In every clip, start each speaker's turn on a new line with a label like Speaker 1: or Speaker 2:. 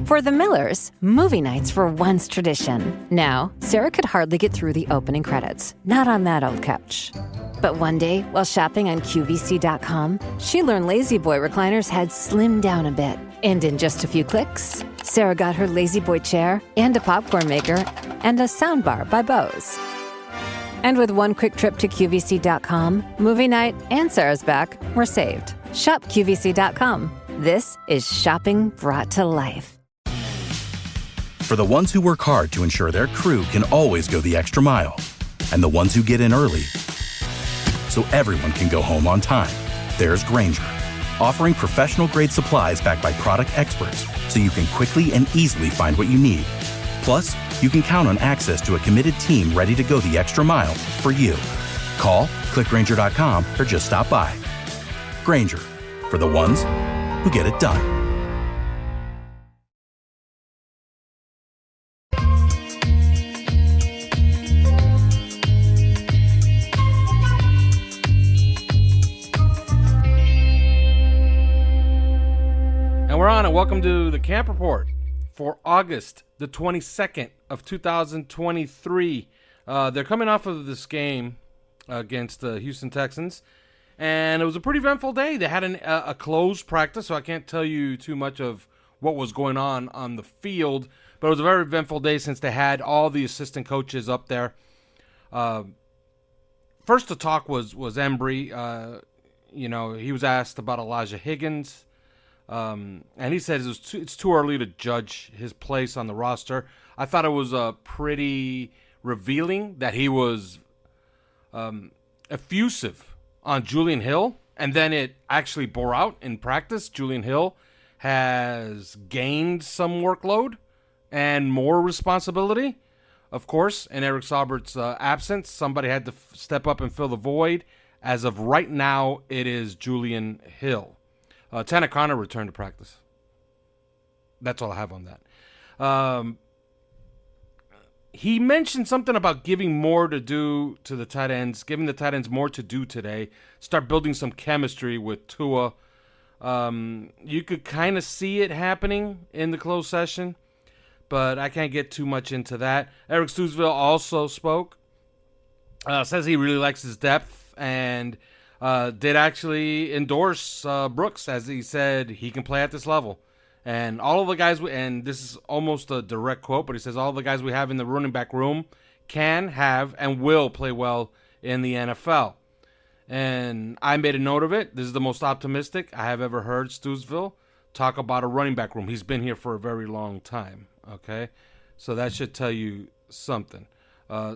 Speaker 1: For the Millers, movie nights were once tradition. Now, Sarah could hardly get through the opening credits, not on that old couch. But one day, while shopping on QVC.com, she learned Lazy Boy recliners had slimmed down a bit. And in just a few clicks, Sarah got her Lazy Boy chair and a popcorn maker and a soundbar by Bose. And with one quick trip to QVC.com, movie night and Sarah's back were saved. Shop QVC.com. This is shopping brought to life.
Speaker 2: For the ones who work hard to ensure their crew can always go the extra mile, and the ones who get in early so everyone can go home on time, there's Grainger, offering professional-grade supplies backed by product experts so you can quickly and easily find what you need. Plus, you can count on access to a committed team ready to go the extra mile for you. Call, click Grainger.com, or just stop by. Grainger, for the ones who get it done.
Speaker 3: And we're on, and welcome to the Camp Report for August the 22nd of 2023. They're coming off of this game against the Houston Texans, and it was a pretty eventful day. They had a closed practice, so I can't tell you too much of what was going on the field, but it was a very eventful day since they had all the assistant coaches up there. First to talk was Embry. He was asked about Elijah Higgins. And he said it's too early to judge his place on the roster. I thought it was pretty revealing that he was effusive on Julian Hill, and then it actually bore out in practice. Julian Hill has gained some workload and more responsibility. Of course, in Eric Saubert's absence, somebody had to step up and fill the void. As of right now, it is Julian Hill. Tanner Conner returned to practice. That's all I have on that. He mentioned something about giving more to do to the tight ends, giving the tight ends more to do today, start building some chemistry with Tua. You could kind of see it happening in the closed session, but I can't get too much into that. Eric Stoogsville also spoke, says he really likes his depth, and did actually endorse Brooks, as he said he can play at this level. And all of the guys, and this is almost a direct quote, but he says all the guys we have in the running back room can, have, and will play well in the NFL. And I made a note of it. This is the most optimistic I have ever heard Stoogsville talk about a running back room. He's been here for a very long time, okay? So that should tell you something.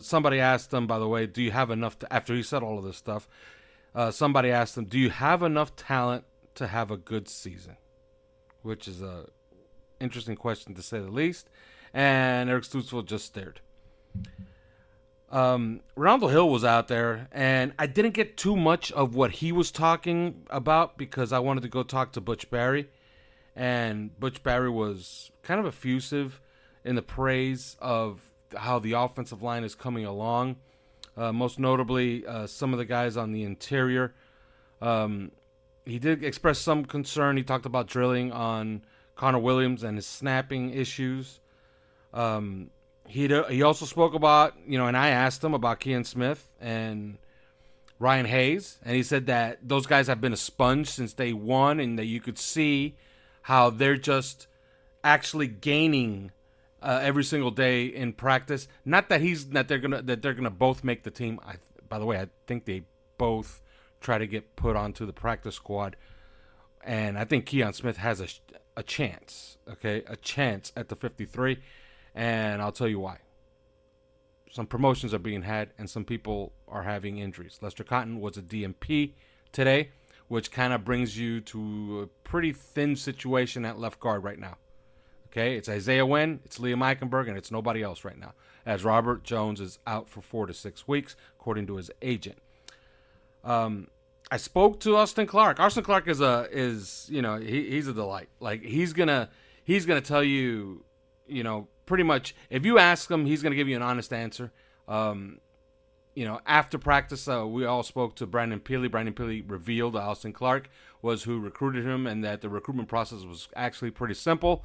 Speaker 3: Somebody asked him, by the way, do you have enough, after he said all of this stuff, somebody asked him, do you have enough talent to have a good season? Which is a interesting question, to say the least. And Eric Stoogsville just stared. Ronaldo Hill was out there, and I didn't get too much of what he was talking about because I wanted to go talk to Butch Barry. And Butch Barry was kind of effusive in the praise of how the offensive line is coming along. Most notably, some of the guys on the interior. He did express some concern. He talked about drilling on Connor Williams and his snapping issues. He also spoke about, and I asked him about Kean Smith and Ryan Hayes, and he said that those guys have been a sponge since day one, and that you could see how they're just actually gaining every single day in practice. Not that they're gonna both make the team. By the way, I think they both try to get put onto the practice squad, and I think Keon Smith has a chance. Okay, a chance at the 53, and I'll tell you why. Some promotions are being had, and some people are having injuries. Lester Cotton was a DMP today, which kind of brings you to a pretty thin situation at left guard right now. Okay, it's Isaiah Wynn, it's Liam Eichenberg, and it's nobody else right now, as Robert Jones is out for 4 to 6 weeks, according to his agent. I spoke to Austin Clark. Austin Clark he's a delight. Like he's gonna tell you, pretty much if you ask him, he's gonna give you an honest answer. After practice, we all spoke to Brandon Peely. Brandon Peely revealed that Austin Clark was who recruited him, and that the recruitment process was actually pretty simple.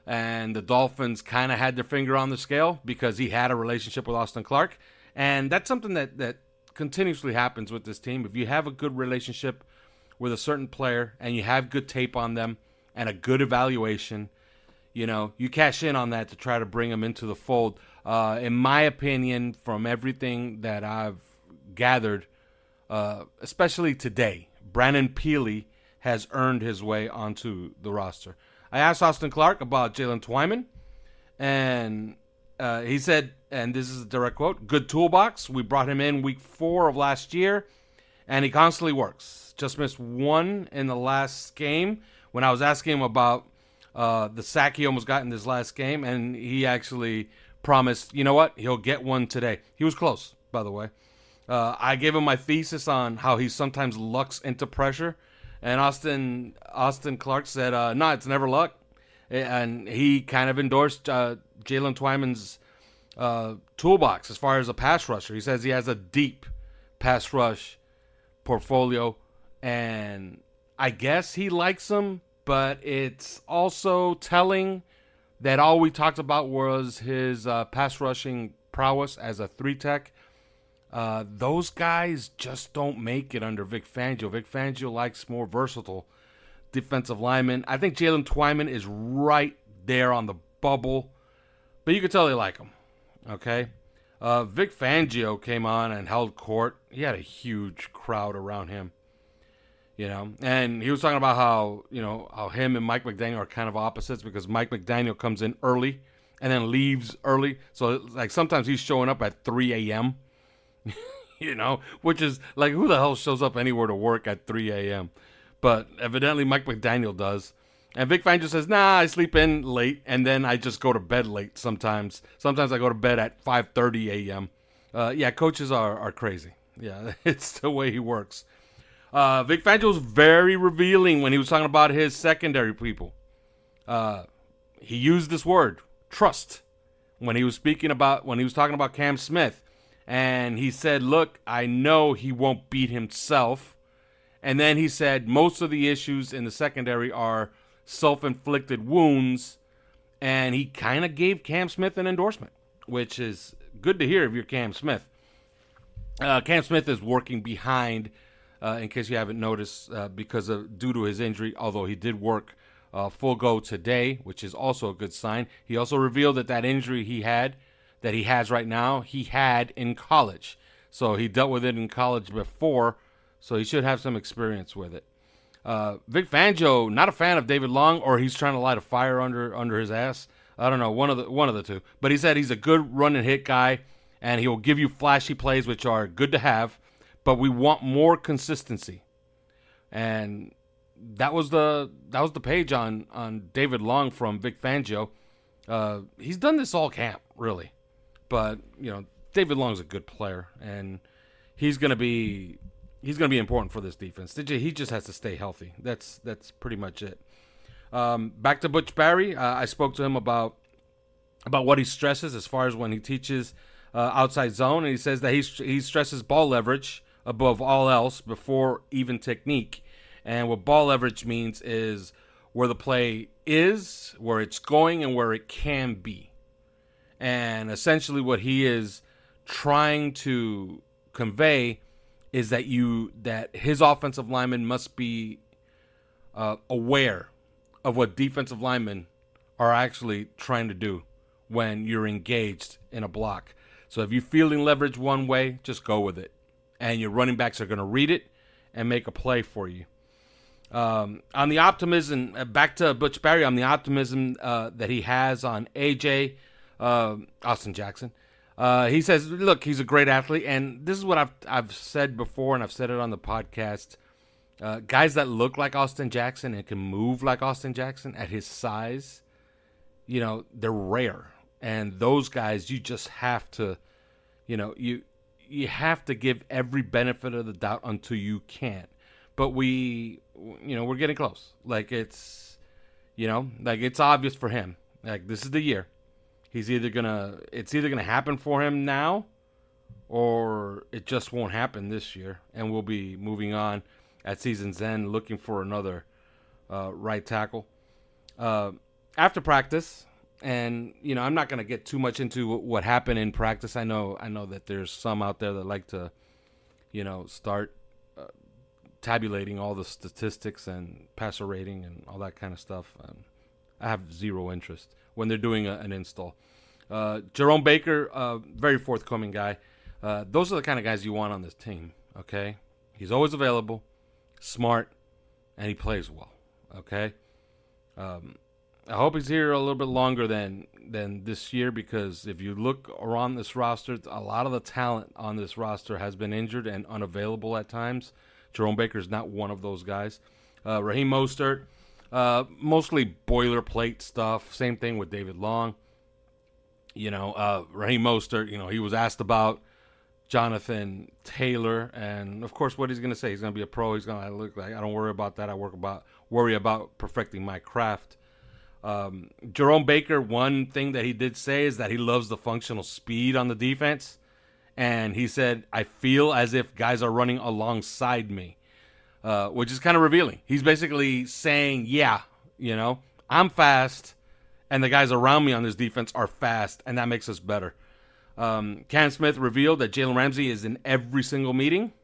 Speaker 3: and the Dolphins kind of had their finger on the scale because he had a relationship with Austin Clark. And that's something that continuously happens with this team. If you have a good relationship with a certain player and you have good tape on them and a good evaluation, you cash in on that to try to bring them into the fold. In my opinion, from everything that I've gathered, especially today, Brandon Peely has earned his way onto the roster. I asked Austin Clark about Jalen Twyman, and he said, and this is a direct quote, "Good toolbox. We brought him in week 4 of last year, and he constantly works. Just missed one in the last game." When I was asking him about the sack he almost got in this last game, and he actually promised, you know what, he'll get one today. He was close, by the way. I gave him my thesis on how he sometimes lucks into pressure, and Austin Clark said, no, it's never luck. And he kind of endorsed Jalen Twyman's toolbox as far as a pass rusher. He says he has a deep pass rush portfolio, and I guess he likes him, but it's also telling that all we talked about was his pass rushing prowess as a 3-tech. Those guys just don't make it under Vic Fangio. Vic Fangio likes more versatile defensive linemen. I think Jalen Twyman is right there on the bubble, but you can tell they like him. Okay? Vic Fangio came on and held court. He had a huge crowd around him. And he was talking about how him and Mike McDaniel are kind of opposites because Mike McDaniel comes in early and then leaves early. So, like, sometimes he's showing up at 3 a.m., which is like, who the hell shows up anywhere to work at 3 a.m.? But evidently Mike McDaniel does. And Vic Fangio says, nah, I sleep in late, and then I just go to bed late sometimes. Sometimes I go to bed at 5:30 a.m. Coaches are crazy. Yeah, it's the way he works. Vic Fangio was very revealing when he was talking about his secondary people. He used this word, trust, when he was talking about Cam Smith. And he said, look, I know he won't beat himself. And then he said most of the issues in the secondary are self-inflicted wounds. And he kind of gave Cam Smith an endorsement, which is good to hear if you're Cam Smith. Cam Smith is working behind, in case you haven't noticed, due to his injury, although he did work full go today, which is also a good sign. He also revealed that injury he has right now, he had in college. So he dealt with it in college before, so he should have some experience with it. Vic Fangio, not a fan of David Long, or he's trying to light a fire under his ass. I don't know, one of the two. But he said he's a good run and hit guy, and he will give you flashy plays, which are good to have, but we want more consistency. And that was the page on David Long from Vic Fangio. He's done this all camp, really. But, David Long's a good player, and he's going to be important for this defense. He just has to stay healthy. That's pretty much it. Back to Butch Barry. I spoke to him about what he stresses as far as when he teaches outside zone, and he says that he stresses ball leverage above all else before even technique. And what ball leverage means is where the play is, where it's going, and where it can be. And essentially what he is trying to convey is that his offensive linemen must be aware of what defensive linemen are actually trying to do when you're engaged in a block. So if you're feeling leverage one way, just go with it. And your running backs are going to read it and make a play for you. On the optimism, back to Butch Barry, on the optimism that he has on AJ, Austin Jackson. He says, look, he's a great athlete, and this is what I've said before, and I've said it on the podcast. Guys that look like Austin Jackson and can move like Austin Jackson at his size, they're rare. And those guys, you just have to, you have to give every benefit of the doubt until you can't. But we're getting close. Like it's obvious for him. Like this is the year. It's either gonna happen for him now, or it just won't happen this year, and we'll be moving on at season's end, looking for another right tackle. after practice, and I'm not going to get too much into what happened in practice. I know that there's some out there that like to, start tabulating all the statistics and passer rating and all that kind of stuff. I have zero interest when they're doing an install. Jerome Baker, very forthcoming guy. Those are the kind of guys you want on this team, okay? He's always available, smart, and he plays well, okay? I hope he's here a little bit longer than this year, because if you look around this roster, a lot of the talent on this roster has been injured and unavailable at times. Jerome Baker's not one of those guys. Raheem Mostert, mostly boilerplate stuff. Same thing with David Long. Raheem Mostert, he was asked about Jonathan Taylor, and of course what he's going to say, he's going to be a pro. He's going to look like, I don't worry about that. I worry about perfecting my craft. Jerome Baker, one thing that he did say is that he loves the functional speed on the defense. And he said, I feel as if guys are running alongside me, which is kind of revealing. He's basically saying, I'm fast, and the guys around me on this defense are fast, and that makes us better. Cam Smith revealed that Jalen Ramsey is in every single meeting.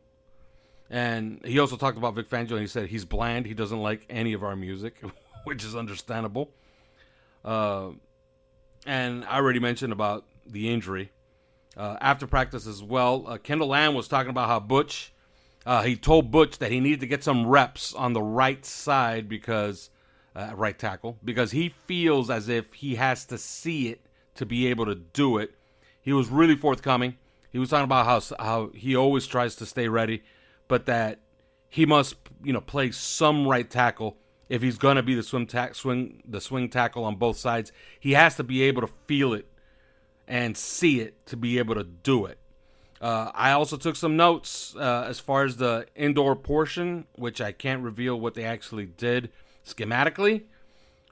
Speaker 3: And he also talked about Vic Fangio, and he said he's bland. He doesn't like any of our music, which is understandable. And I already mentioned about the injury. After practice as well, Kendall Lamb was talking about how Butch, he told Butch that he needed to get some reps on the right side because, right tackle, because he feels as if he has to see it to be able to do it. He was really forthcoming. He was talking about how he always tries to stay ready, but that he must, play some right tackle if he's going to be the swing tackle on both sides. He has to be able to feel it and see it to be able to do it. I also took some notes as far as the indoor portion, which I can't reveal what they actually did schematically,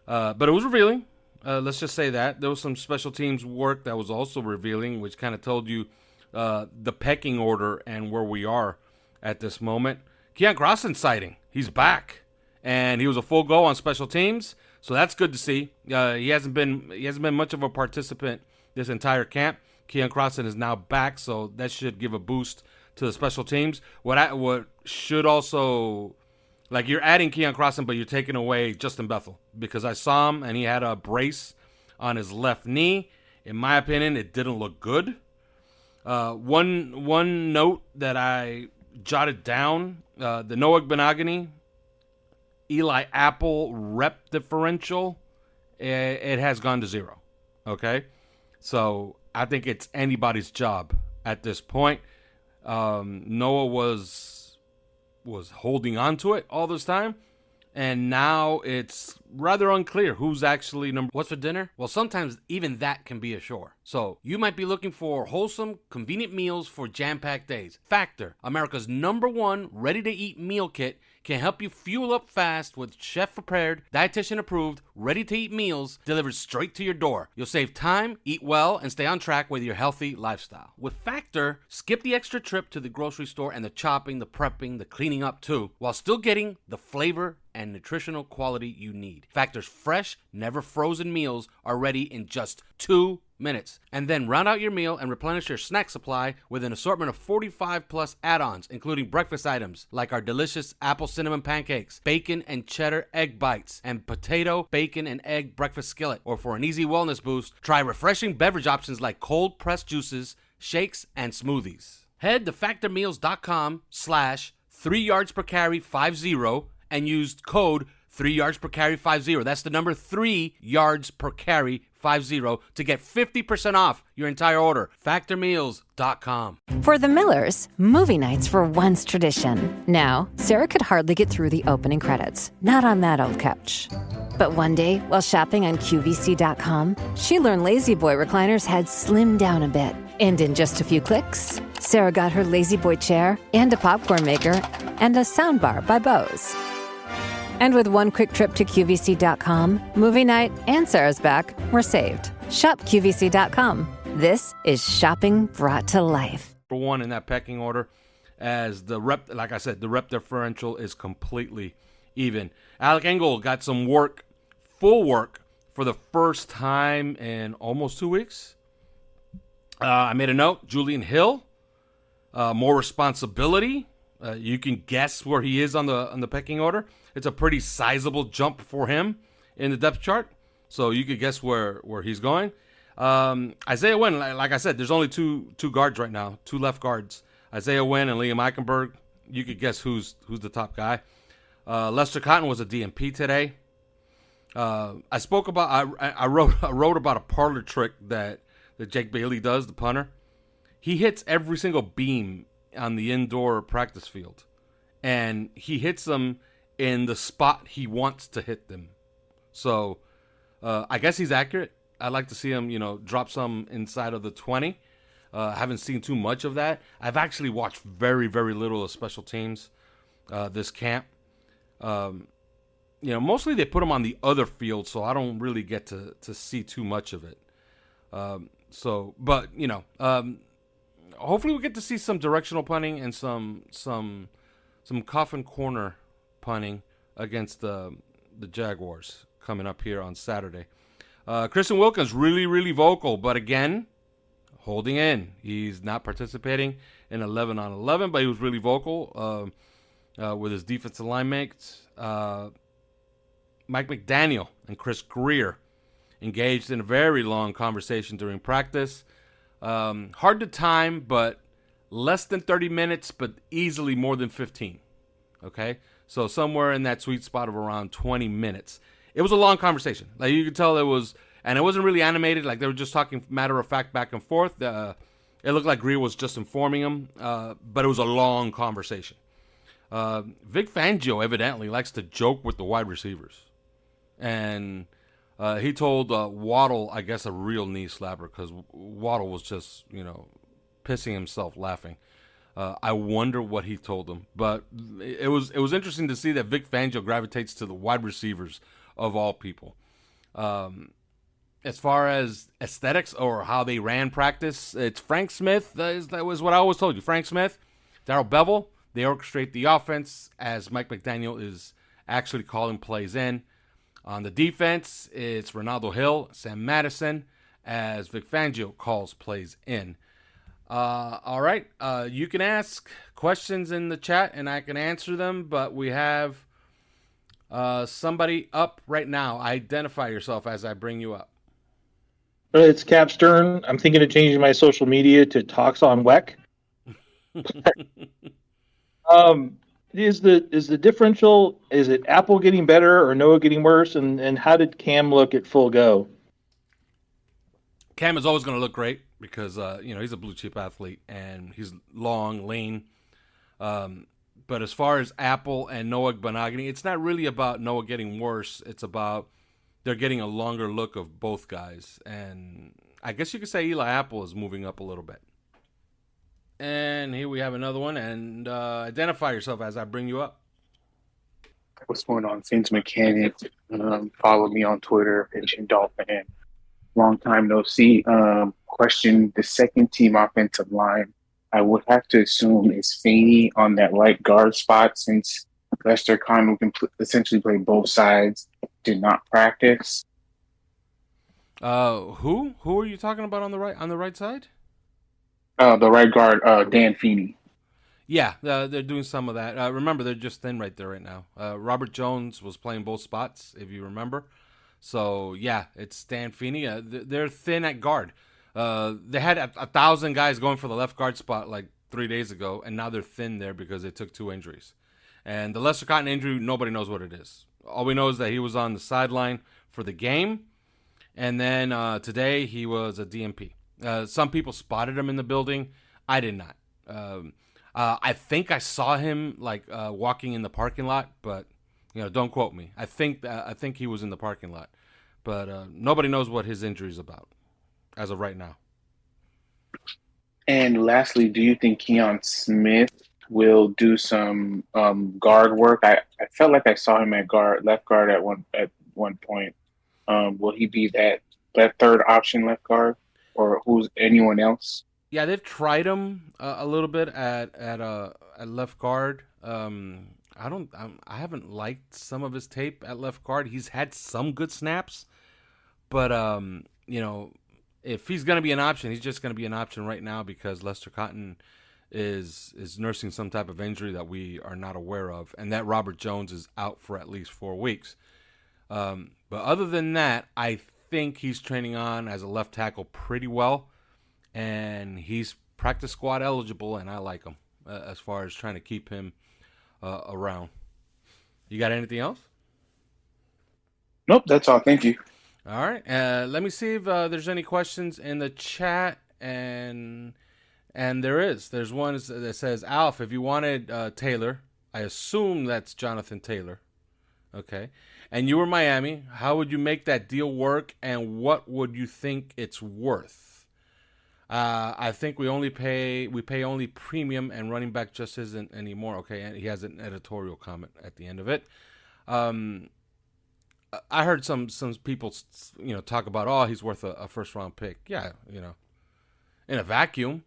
Speaker 3: but it was revealing. Let's just say that. There was some special teams work that was also revealing, which kind of told you the pecking order and where we are at this moment. Keon Crossan sighting. He's back, and he was a full go on special teams, so that's good to see. He hasn't been much of a participant this entire camp. Keon Crossan is now back, so that should give a boost to the special teams. What should also, like, you're adding Keon Crossan, but you're taking away Justin Bethel, because I saw him and he had a brace on his left knee. In my opinion, it didn't look good. One note that I jotted down: the Noah Benogany, Eli Apple rep differential, it has gone to 0. Okay. So I think it's anybody's job at this point. Noah was holding on to it all this time, and now it's rather unclear who's actually number. What's for dinner? Well, sometimes even that can be a chore. So you might be looking for wholesome, convenient meals for jam-packed days. Factor, America's #1 ready-to-eat meal kit, can help you fuel up fast with chef-prepared, dietitian-approved, ready-to-eat meals delivered straight to your door. You'll save time, eat well, and stay on track with your healthy lifestyle. With Factor, skip the extra trip to the grocery store and the chopping, the prepping, the cleaning up too, while still getting the flavor and nutritional quality you need. Factor's fresh, never frozen meals are ready in just 2 minutes. And then round out your meal and replenish your snack supply with an assortment of 45 plus add-ons, including breakfast items like our delicious apple cinnamon pancakes, bacon and cheddar egg bites, and potato, bacon, and egg breakfast skillet. Or for an easy wellness boost, try refreshing beverage options like cold pressed juices, shakes, and smoothies. Head to factormeals.com/3 yards per carry 50 and use code 3 yards per carry 50. That's the number 3 yards per carry 50 to get 50% off your entire order. Factormeals.com.
Speaker 1: For the Millers, movie nights were once tradition. Now, Sarah could hardly get through the opening credits. Not on that old couch. But one day, while shopping on QVC.com, she learned Lazy Boy recliners had slimmed down a bit. And in just a few clicks, Sarah got her Lazy Boy chair and a popcorn maker and a soundbar by Bose. And with one quick trip to QVC.com, movie night and Sarah's back were saved. Shop QVC.com. This is shopping brought to life.
Speaker 3: Number 1 in that pecking order, as the rep, like I said, the rep differential is completely even. Alec Engel got some work, full work, for the first time in almost 2 weeks. I made a note. Julian Hill, more responsibility. You can guess where he is on the pecking order. It's a pretty sizable jump for him in the depth chart, so you could guess where he's going. Isaiah Wynn, like I said, there's only two guards right now, 2 left guards. Isaiah Wynn and Liam Eichenberg. You could guess who's the top guy. Lester Cotton was a DMP today. I spoke about I wrote about a parlor trick that Jake Bailey does, the punter. He hits every single beam on the indoor practice field, and he hits them in the spot he wants to hit them. So I guess he's accurate. I'd like to see him, drop some inside of the 20. I haven't seen too much of that. I've actually watched very, very little of special teams this camp. Mostly they put him on the other field, so I don't really get to see too much of it. Hopefully we get to see some directional punting and some coffin corner punting against the Jaguars coming up here on Saturday. Christian Wilkins really, really vocal, but again, holding in. He's not participating in 11-on-11, but he was really vocal with his defensive line mates. Mike McDaniel and Chris Greer engaged in a very long conversation during practice. Hard to time, but less than 30 minutes, but easily more than 15. Okay? So somewhere in that sweet spot of around 20 minutes. It was a long conversation. Like you could tell it wasn't really animated. Like they were just talking matter of fact back and forth. It looked like Greer was just informing him, but it was a long conversation. Vic Fangio evidently likes to joke with the wide receivers. And he told Waddle, I guess, a real knee slapper because Waddle was just, pissing himself laughing. I wonder what he told him. But it was interesting to see that Vic Fangio gravitates to the wide receivers of all people. As far as aesthetics or how they ran practice, it's Frank Smith. That was what I always told you. Frank Smith, Darrell Bevel, they orchestrate the offense as Mike McDaniel is actually calling plays in. On the defense, it's Ronaldo Hill, Sam Madison, as Vic Fangio calls plays in. All right, you can ask questions in the chat, and I can answer them, but we have somebody up right now. Identify yourself as I bring you up.
Speaker 4: It's Cap Stern. I'm thinking of changing my social media to Talks on WEC. Is the differential, is it Apple getting better or Noah getting worse? And how did Cam look at full go?
Speaker 3: Cam is always going to look great because, he's a blue chip athlete and he's long, lean. But as far as Apple and Noah Benogany, it's not really about Noah getting worse. It's about they're getting a longer look of both guys. And I guess you could say Eli Apple is moving up a little bit. And here we have another one. And identify yourself as I bring you up.
Speaker 5: What's going on? Fins Mechanic. Follow me on Twitter, Pension Dolphin. Long time no see. Question the second team offensive line. I would have to assume is Feeney on that right guard spot since Lester Cotton, who can essentially play both sides, did not practice.
Speaker 3: Who are you talking about on the right side?
Speaker 5: The right guard, Dan Feeney.
Speaker 3: Yeah, they're doing some of that. Remember, they're just thin right there right now. Robert Jones was playing both spots, if you remember. So, yeah, it's Dan Feeney. They're thin at guard. They had 1,000 guys going for the left guard spot like 3 days ago, and now they're thin there because they took 2 injuries. And the Lester Cotton injury, nobody knows what it is. All we know is that he was on the sideline for the game, and then today he was a DMP. Some people spotted him in the building. I did not. I think I saw him walking in the parking lot, but don't quote me. I think he was in the parking lot, but nobody knows what his injury is about as of right now.
Speaker 5: And lastly, do you think Keon Smith will do some guard work? I felt like I saw him at left guard at one point. Will he be that third option left guard, or who's anyone else?
Speaker 3: Yeah, they've tried him a little bit at left guard. I haven't liked some of his tape at left guard. He's had some good snaps, But if he's going to be an option, he's just going to be an option right now because Lester Cotton is nursing some type of injury that we are not aware of, and that Robert Jones is out for at least 4 weeks. But other than that, I think he's training on as a left tackle pretty well, and he's practice squad eligible, and I like him as far as trying to keep him around. You got anything else?
Speaker 5: Nope, that's all. Thank you.
Speaker 3: All right. Let me see if there's any questions in the chat, and there's one that says, Alf, if you wanted Taylor, I assume that's Jonathan Taylor. Okay. And you were Miami, how would you make that deal work, and what would you think it's worth? I think we pay only premium, and running back just isn't anymore. Okay, and he has an editorial comment at the end of it. I heard some people, talk about, oh, he's worth a first round pick. Yeah, in a vacuum.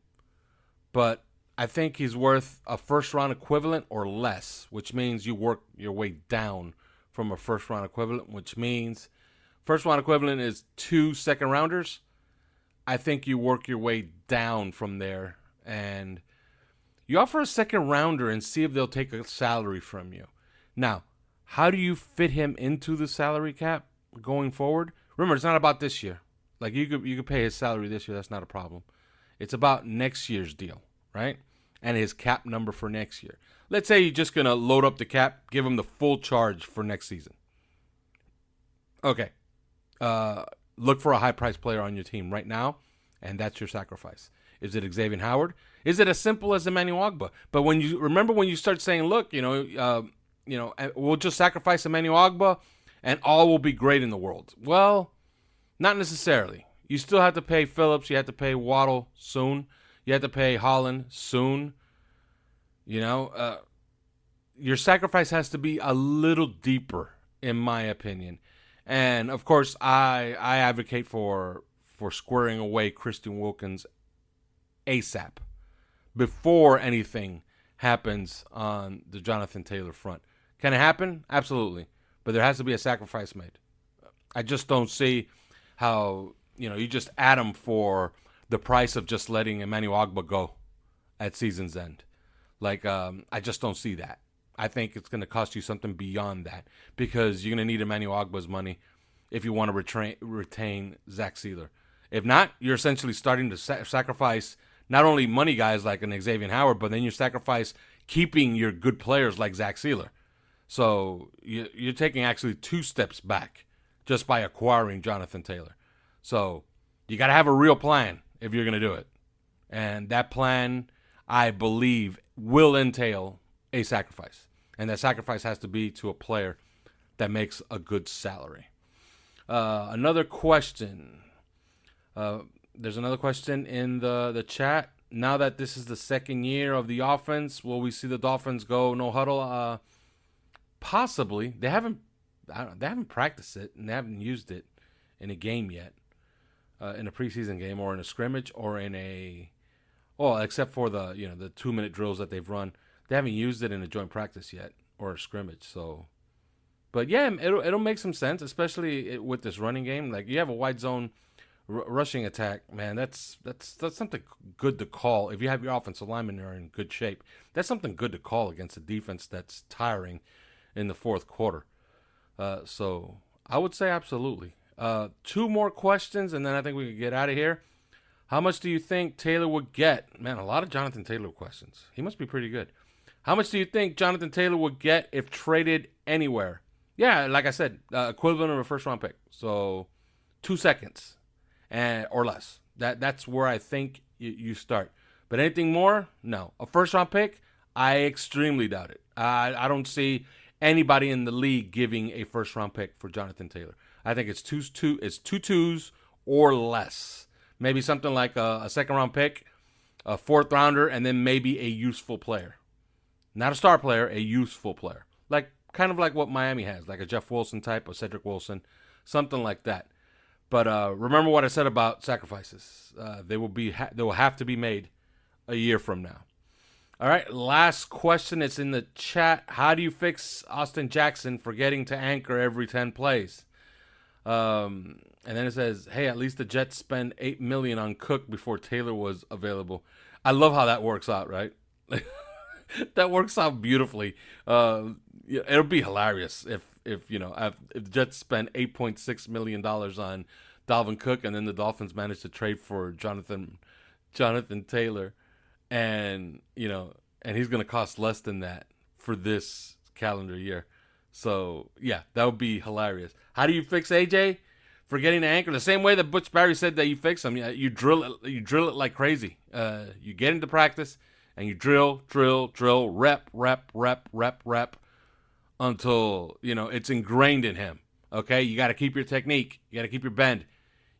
Speaker 3: But I think he's worth a first round equivalent or less, which means you work your way down from a first round equivalent, which means first round equivalent is 2 second rounders. I think you work your way down from there, and you offer a second rounder and see if they'll take a salary from you. Now, how do you fit him into the salary cap going forward? Remember, it's not about this year. Like, you could pay his salary this year. That's not a problem. It's about next year's deal, right? And his cap number for next year. Let's say you're just going to load up the cap, give him the full charge for next season. Okay. Look for a high-priced player on your team right now, and that's your sacrifice. Is it Xavier Howard? Is it as simple as Emmanuel Ogbah? But when you start saying, look, we'll just sacrifice Emmanuel Ogbah, and all will be great in the world. Well, not necessarily. You still have to pay Phillips. You have to pay Waddle soon. You have to pay Holland soon. Your sacrifice has to be a little deeper, in my opinion. And, of course, I advocate for squaring away Christian Wilkins ASAP before anything happens on the Jonathan Taylor front. Can it happen? Absolutely. But there has to be a sacrifice made. I just don't see how, you just add him for the price of just letting Emmanuel Ogbah go at season's end. I just don't see that. I think it's going to cost you something beyond that because you're going to need Emmanuel Ogbah's money if you want to retain Zach Sealer. If not, you're essentially starting to sacrifice not only money guys like an Xavier Howard, but then you sacrifice keeping your good players like Zach Sealer. So you're taking actually 2 steps back just by acquiring Jonathan Taylor. So you got to have a real plan if you're going to do it. And that plan, I believe, will entail a sacrifice. And that sacrifice has to be to a player that makes a good salary. Another question. There's another question in the chat. Now that this is the second year of the offense, will we see the Dolphins go no huddle? Possibly. They haven't practiced it and they haven't used it in a game yet, in a preseason game or in a scrimmage or in except for the 2-minute drills that they've run. They haven't used it in a joint practice yet or a scrimmage. So, but yeah, it'll make some sense, especially with this running game. Like, you have a wide zone rushing attack, man. That's something good to call. If you have your offensive linemen are in good shape, that's something good to call against a defense that's tiring in the fourth quarter. So I would say absolutely. 2 more questions, and then I think we can get out of here. How much do you think Taylor would get? Man, a lot of Jonathan Taylor questions. He must be pretty good. How much do you think Jonathan Taylor would get if traded anywhere? Yeah, like I said, equivalent of a first-round pick. So 2 seconds or less. That's where I think you start. But anything more? No. A first-round pick? I extremely doubt it. I don't see anybody in the league giving a first-round pick for Jonathan Taylor. I think it's two twos or less. Maybe something like a second-round pick, a fourth-rounder, and then maybe a useful player. Not a star player, a useful player. Kind of like what Miami has, like a Jeff Wilson type, a Cedric Wilson, something like that. But remember what I said about sacrifices. They will have to be made a year from now. All right, last question. It's in the chat. How do you fix Austin Jackson forgetting to anchor every 10 plays? And then it says, hey, at least the Jets spend $8 million on Cook before Taylor was available. I love how that works out, right? That works out beautifully. It'll be hilarious if the Jets spend $8.6 million on Dalvin Cook, and then the Dolphins manage to trade for Jonathan Taylor, and he's going to cost less than that for this calendar year. So yeah, that would be hilarious. How do you fix AJ? Forgetting the ankle, the same way that Butch Barry said that you fix him. You drill it like crazy. You get into practice and you drill, rep until it's ingrained in him. Okay, you got to keep your technique. You got to keep your bend.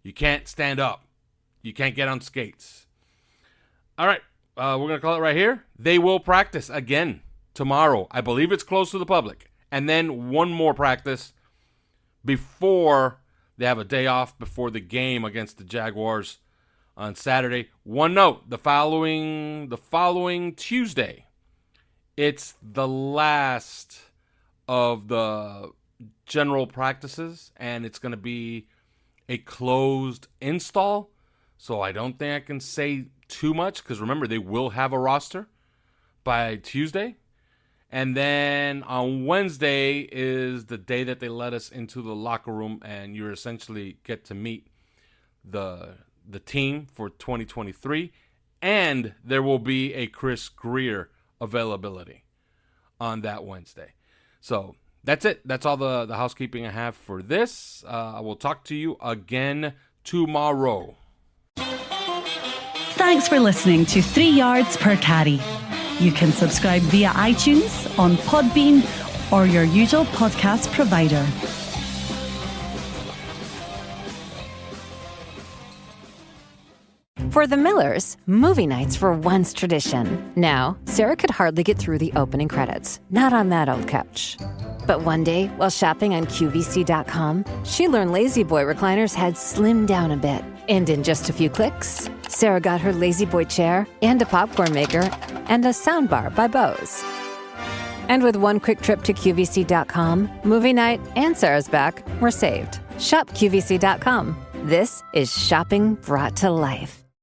Speaker 3: You can't stand up. You can't get on skates. All right, we're gonna call it right here. They will practice again tomorrow. I believe it's closed to the public, and then one more practice before they have a day off before the game against the Jaguars on Saturday. One note, the following Tuesday, it's the last of the general practices, and it's going to be a closed install. So I don't think I can say too much because remember, they will have a roster by Tuesday. And then on Wednesday is the day that they let us into the locker room, and you essentially get to meet the team for 2023. And there will be a Chris Greer availability on that Wednesday. So that's it. That's all the housekeeping I have for this. I will talk to you again tomorrow.
Speaker 6: Thanks for listening to 3 Yards Per Carry. You can subscribe via iTunes, on Podbean, or your usual podcast provider.
Speaker 1: For the Millers, movie nights were once tradition. Now, Sarah could hardly get through the opening credits, not on that old couch. But one day, while shopping on QVC.com, she learned Lazy Boy recliners had slimmed down a bit. And in just a few clicks, Sarah got her Lazy Boy chair and a popcorn maker and a soundbar by Bose. And with one quick trip to QVC.com, movie night and Sarah's back were saved. Shop QVC.com. This is shopping brought to life.